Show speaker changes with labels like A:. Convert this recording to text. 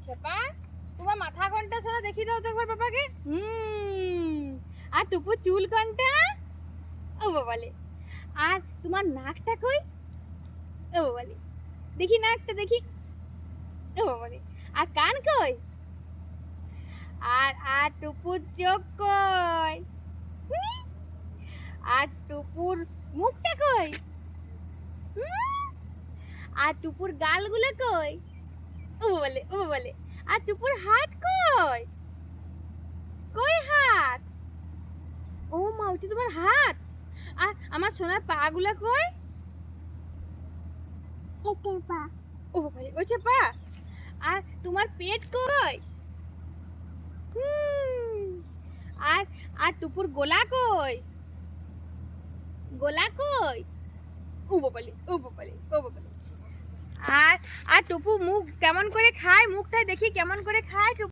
A: খেপা তোমার মাথা কোনটা শোনা দেখি দাও তো একবার পাপাকে। আর টুপুর চুল কোনটা? ও বাবালে। আর তোমার নাকটা কই? ও বাবালে, দেখি নাকটা দেখি। ও বাবালে। আর কান কই? আর টুপুর চোখ কই? আর টুপুর মুখটা কই? আর টুপুর গালগুলো কই? ও বাবালে, ও বাবালে। আর টুপুর হাত কই? কই হাত? ও মা, ওটা তোমার হাত। আর আমার সোনার পা গুলা কই? পা। ও বাবারে, ওইটা পা। আর তোমার পেট কই? আর আর টুপুর গোলা কই? গোলা কই? ও বাবালে, ও বাবালে, ও বাবালে। আর আর টুপু মুখ কেমন করে খায়? মুখটা দেখি কেমন করে খায় টুপু।